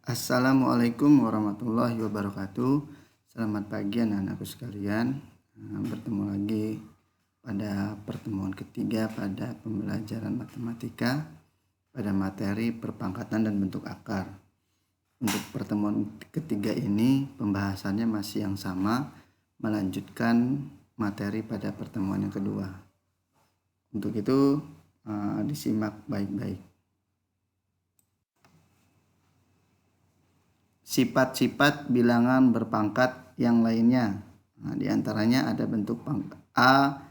Assalamualaikum warahmatullahi wabarakatuh. Selamat pagi anak-anakku sekalian. Bertemu lagi pada pertemuan ketiga pada pembelajaran matematika pada materi perpangkatan dan bentuk akar. Untuk pertemuan ketiga ini pembahasannya masih yang sama, melanjutkan materi pada pertemuan yang kedua. Untuk itu disimak baik-baik. Sifat-sifat bilangan berpangkat yang lainnya. Di antaranya ada bentuk A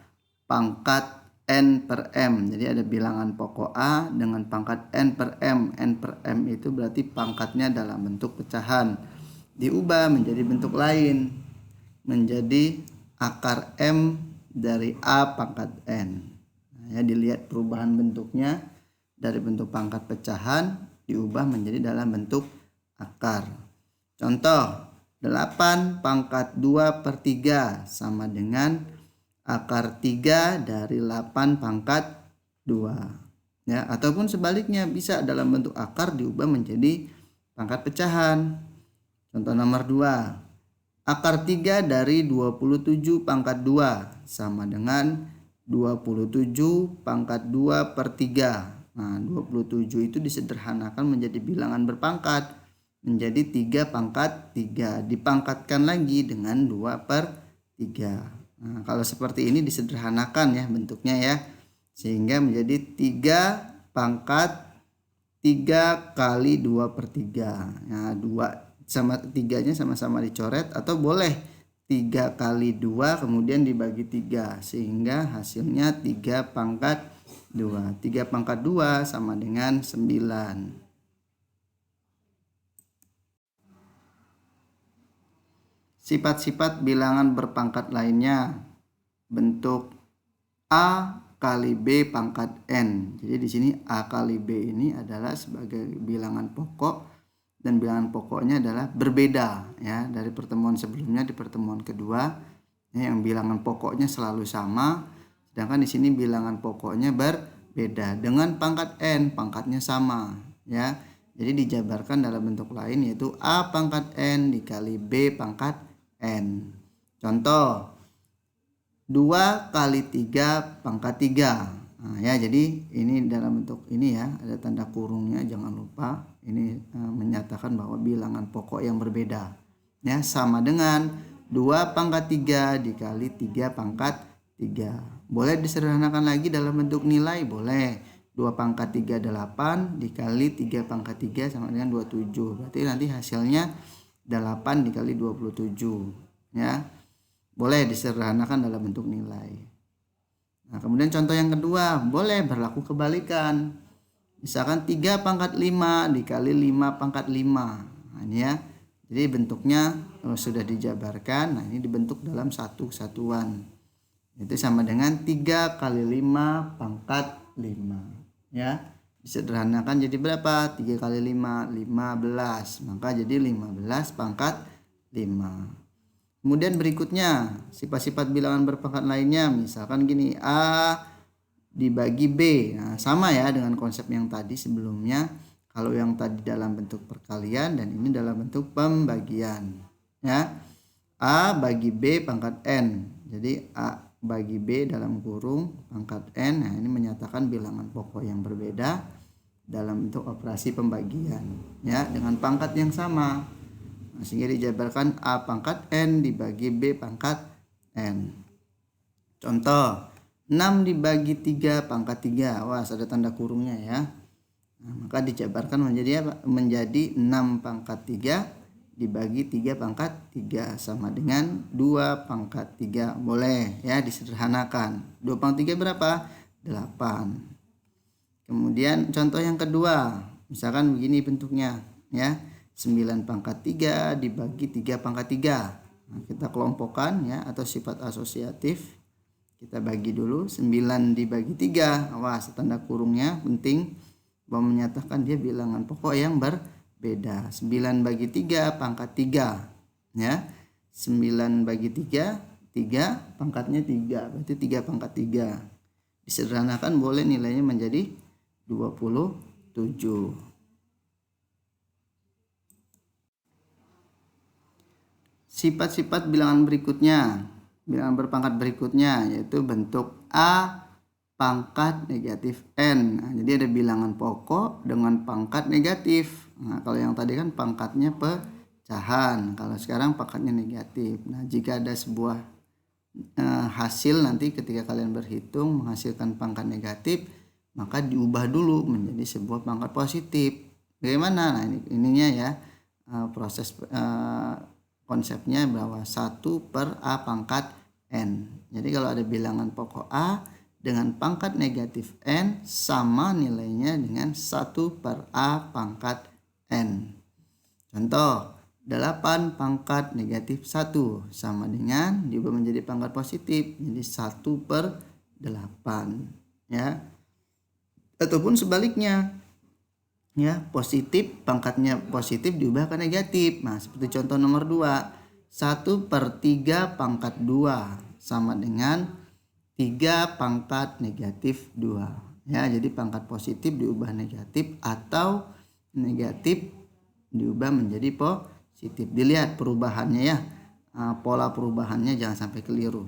pangkat N per M. Jadi ada bilangan pokok A dengan pangkat N per M. N per M itu berarti pangkatnya dalam bentuk pecahan. Diubah menjadi bentuk lain, menjadi akar M dari A pangkat N. Dilihat perubahan bentuknya dari bentuk pangkat pecahan diubah menjadi dalam bentuk akar. Contoh, 8 pangkat 2 per 3 sama dengan akar 3 dari 8 pangkat 2. Ataupun sebaliknya bisa dalam bentuk akar diubah menjadi pangkat pecahan. Contoh nomor 2, akar 3 dari 27 pangkat 2 sama dengan 27 pangkat 2 per 3. 27 itu disederhanakan menjadi bilangan berpangkat, menjadi 3 pangkat 3, dipangkatkan lagi dengan 2 per 3. Kalau seperti ini disederhanakan ya bentuknya ya, sehingga menjadi 3 pangkat 3 kali 2 per 3. 2 sama 3-nya sama-sama dicoret, atau boleh 3 kali 2 kemudian dibagi 3, sehingga hasilnya 3 pangkat 2. 3 pangkat 2 sama dengan 9. Sifat-sifat bilangan berpangkat lainnya. Bentuk A kali B pangkat N. Jadi di sini A kali B ini adalah sebagai bilangan pokok, dan bilangan pokoknya adalah berbeda ya dari pertemuan sebelumnya. Di pertemuan kedua yang bilangan pokoknya selalu sama, sedangkan di sini bilangan pokoknya berbeda dengan pangkat N, pangkatnya sama ya. Jadi dijabarkan dalam bentuk lain, yaitu A pangkat N dikali B pangkat N. Contoh, 2 kali 3 pangkat 3. Jadi ini dalam bentuk ini ya, ada tanda kurungnya, jangan lupa. Ini menyatakan bahwa bilangan pokok yang berbeda ya, sama dengan 2 pangkat 3 dikali 3 pangkat 3. Boleh disederhanakan lagi dalam bentuk nilai, boleh. 2 pangkat 3 8 dikali 3 pangkat 3 sama dengan 27. Berarti nanti hasilnya 8 dikali 27 ya. Boleh disederhanakan dalam bentuk nilai. Kemudian contoh yang kedua, boleh berlaku kebalikan. Misalkan 3 pangkat 5 dikali 5 pangkat 5. Ini ya. Jadi bentuknya sudah dijabarkan. Ini dibentuk dalam satu kesatuan. Itu sama dengan 3 kali 5 pangkat 5 ya. Disederhanakan jadi berapa? 3 kali 5, 15. Maka jadi 15 pangkat 5. Kemudian berikutnya, sifat-sifat bilangan berpangkat lainnya. Misalkan gini, A dibagi B. Sama ya dengan konsep yang tadi sebelumnya. Kalau yang tadi dalam bentuk perkalian dan ini dalam bentuk pembagian ya. A bagi B pangkat N. Jadi A bagi B dalam kurung pangkat N. Ini menyatakan bilangan pokok yang berbeda dalam bentuk operasi pembagian ya, dengan pangkat yang sama. Sehingga dijabarkan A pangkat N dibagi B pangkat N. Contoh, 6 dibagi 3 pangkat 3. Ada tanda kurungnya ya. Maka dijabarkan menjadi apa? Menjadi 6 pangkat 3 dibagi 3 pangkat 3 sama dengan 2 pangkat 3. Boleh ya disederhanakan. 2 pangkat 3 berapa? 8. Kemudian contoh yang kedua, misalkan begini bentuknya ya. 9 pangkat 3 dibagi 3 pangkat 3. Kita kelompokkan ya, atau sifat asosiatif. Kita bagi dulu, 9 dibagi 3. Tanda kurungnya penting, bahwa menyatakan dia bilangan pokok yang berbeda. 9 bagi 3 pangkat 3 ya. 9 bagi 3, 3 pangkatnya 3, berarti 3 pangkat 3. Disederhanakan boleh nilainya menjadi 27. sifat-sifat bilangan berikutnya, bilangan berpangkat berikutnya yaitu bentuk A pangkat negatif N. Nah, jadi ada bilangan pokok dengan pangkat negatif. Nah, kalau yang tadi kan pangkatnya pecahan, kalau sekarang pangkatnya negatif. Nah, jika ada sebuah hasil nanti ketika kalian berhitung menghasilkan pangkat negatif, maka diubah dulu menjadi sebuah pangkat positif. Bagaimana? Nah, ininya ya, proses konsepnya bahwa 1 per A pangkat N. Jadi kalau ada bilangan pokok A dengan pangkat negatif N sama nilainya dengan 1 per A pangkat N. Contoh, 8 pangkat negatif 1 sama dengan diubah menjadi pangkat positif, jadi 1 per 8. Ya. Ataupun sebaliknya. Ya, positif, pangkatnya positif diubah ke negatif. Nah, seperti contoh nomor 2, 1 per 3 pangkat 2 sama dengan 3 pangkat negatif 2. Ya, jadi pangkat positif diubah negatif atau negatif diubah menjadi positif. Dilihat perubahannya ya, pola perubahannya jangan sampai keliru.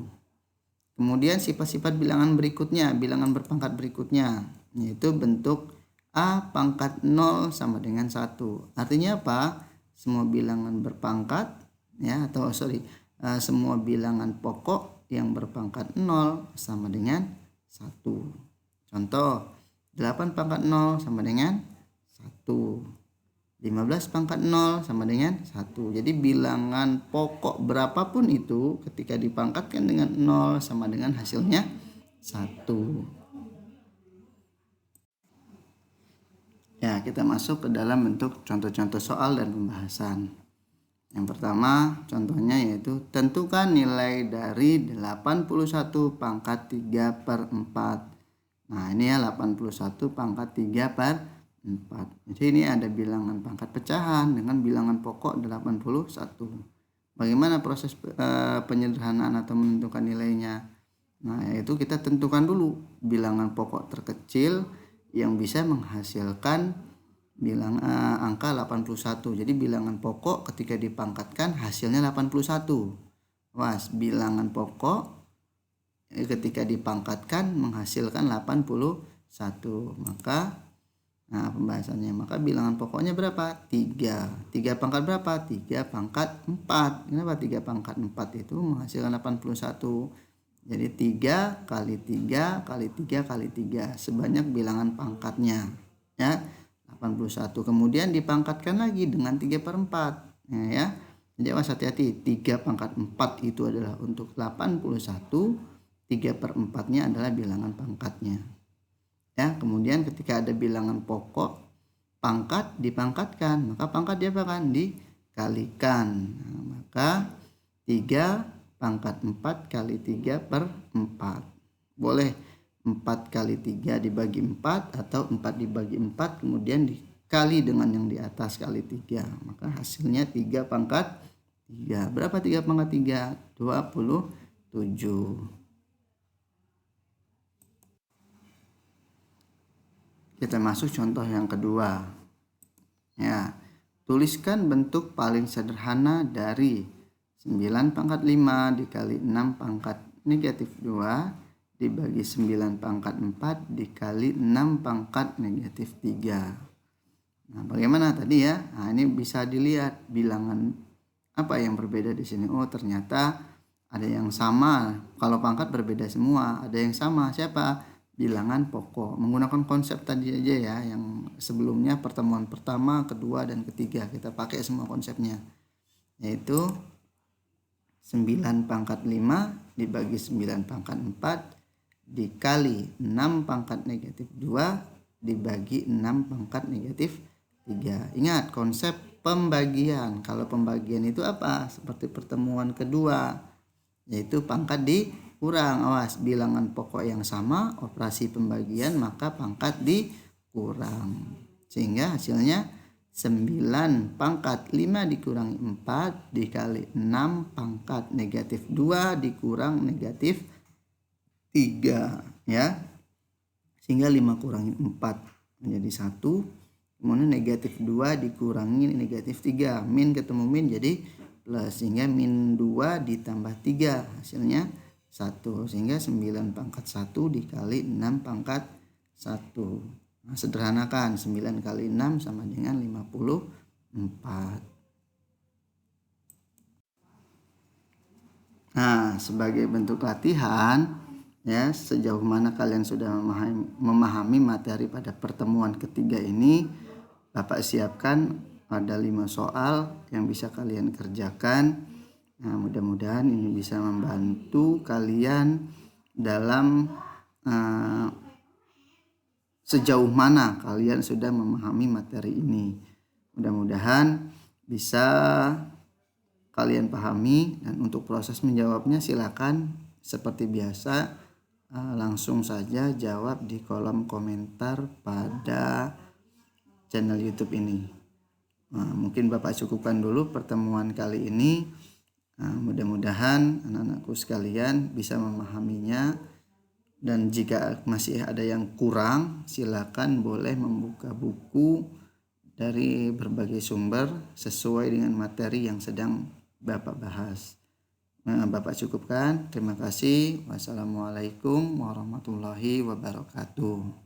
Kemudian sifat-sifat bilangan berikutnya, bilangan berpangkat berikutnya, yaitu bentuk A pangkat 0 sama dengan 1. Artinya apa? Semua bilangan berpangkat ya, atau semua bilangan pokok yang berpangkat 0 sama dengan 1. Contoh, 8 pangkat 0 sama dengan 1. 15 pangkat 0 sama dengan 1. Jadi bilangan pokok berapapun itu ketika dipangkatkan dengan 0 sama dengan hasilnya 1. Ya, kita masuk ke dalam bentuk contoh-contoh soal dan pembahasan. Yang pertama contohnya yaitu tentukan nilai dari 81 pangkat 3 per 4. Nah, ini ya 81 pangkat 3 per 4. Jadi ini ada bilangan pangkat pecahan dengan bilangan pokok 81. Bagaimana proses penyederhanaan atau menentukan nilainya? Nah, yaitu kita tentukan dulu bilangan pokok terkecil yang bisa menghasilkan angka 81. Jadi bilangan pokok ketika dipangkatkan hasilnya 81. Was, bilangan pokok ketika dipangkatkan menghasilkan 81. Pembahasannya, maka bilangan pokoknya berapa? 3. 3 pangkat berapa? 3 pangkat 4. Kenapa 3 pangkat 4 itu menghasilkan 81? Jadi 3 kali 3 kali 3 kali 3 sebanyak bilangan pangkatnya ya 81. Kemudian dipangkatkan lagi dengan 3 per 4 ya. Jadi awas hati-hati, 3 pangkat 4 itu adalah untuk 81, 3 per 4 nya adalah bilangan pangkatnya ya. Kemudian ketika ada bilangan pokok pangkat dipangkatkan, maka pangkat diapakan? Dikalikan. Nah, maka 3 pangkat 4 kali 3 per 4. Boleh 4 kali 3 dibagi 4 atau 4 dibagi 4 kemudian dikali dengan yang di atas kali 3. Maka hasilnya 3 pangkat 3. Berapa 3 pangkat 3? 27. Kita masuk contoh yang kedua. Ya, tuliskan bentuk paling sederhana dari 9 pangkat 5 dikali 6 pangkat negatif 2 dibagi 9 pangkat 4 dikali 6 pangkat negatif 3. Nah, bagaimana tadi ya? Nah, ini bisa dilihat bilangan apa yang berbeda di sini. Oh, ternyata ada yang sama. Kalau pangkat berbeda semua, ada yang sama. Siapa? Bilangan pokok. Menggunakan konsep tadi aja ya, yang sebelumnya pertemuan pertama, kedua, dan ketiga. Kita pakai semua konsepnya. Yaitu 9 pangkat 5 dibagi 9 pangkat 4 dikali 6 pangkat negatif 2 dibagi 6 pangkat negatif 3. Ingat konsep pembagian. Kalau pembagian itu apa? Seperti pertemuan kedua, yaitu pangkat dikurang. Awas, bilangan pokok yang sama, operasi pembagian, maka pangkat dikurang. Sehingga hasilnya 9 pangkat 5 dikurangi 4 dikali 6 pangkat negatif 2 dikurang negatif 3 ya. Sehingga 5 kurangi 4 menjadi 1. Kemudian negatif 2 dikurangi negatif 3. Min ketemu min jadi plus, sehingga min 2 ditambah 3 hasilnya 1, sehingga 9 pangkat 1 dikali 6 pangkat 1. Nah, sederhanakan, 9 kali 6 sama dengan 54. Nah, sebagai bentuk latihan, ya, sejauh mana kalian sudah memahami materi pada pertemuan ketiga ini, Bapak siapkan ada 5 soal yang bisa kalian kerjakan. Nah, mudah-mudahan ini bisa membantu kalian dalam sejauh mana kalian sudah memahami materi ini. Mudah-mudahan bisa kalian pahami, dan untuk proses menjawabnya silakan seperti biasa langsung saja jawab di kolom komentar pada channel YouTube ini. Mungkin Bapak cukupkan dulu pertemuan kali ini. Mudah-mudahan anak-anakku sekalian bisa memahaminya, dan jika masih ada yang kurang silakan boleh membuka buku dari berbagai sumber sesuai dengan materi yang sedang Bapak bahas. Bapak cukupkan. Terima kasih. Wassalamualaikum warahmatullahi wabarakatuh.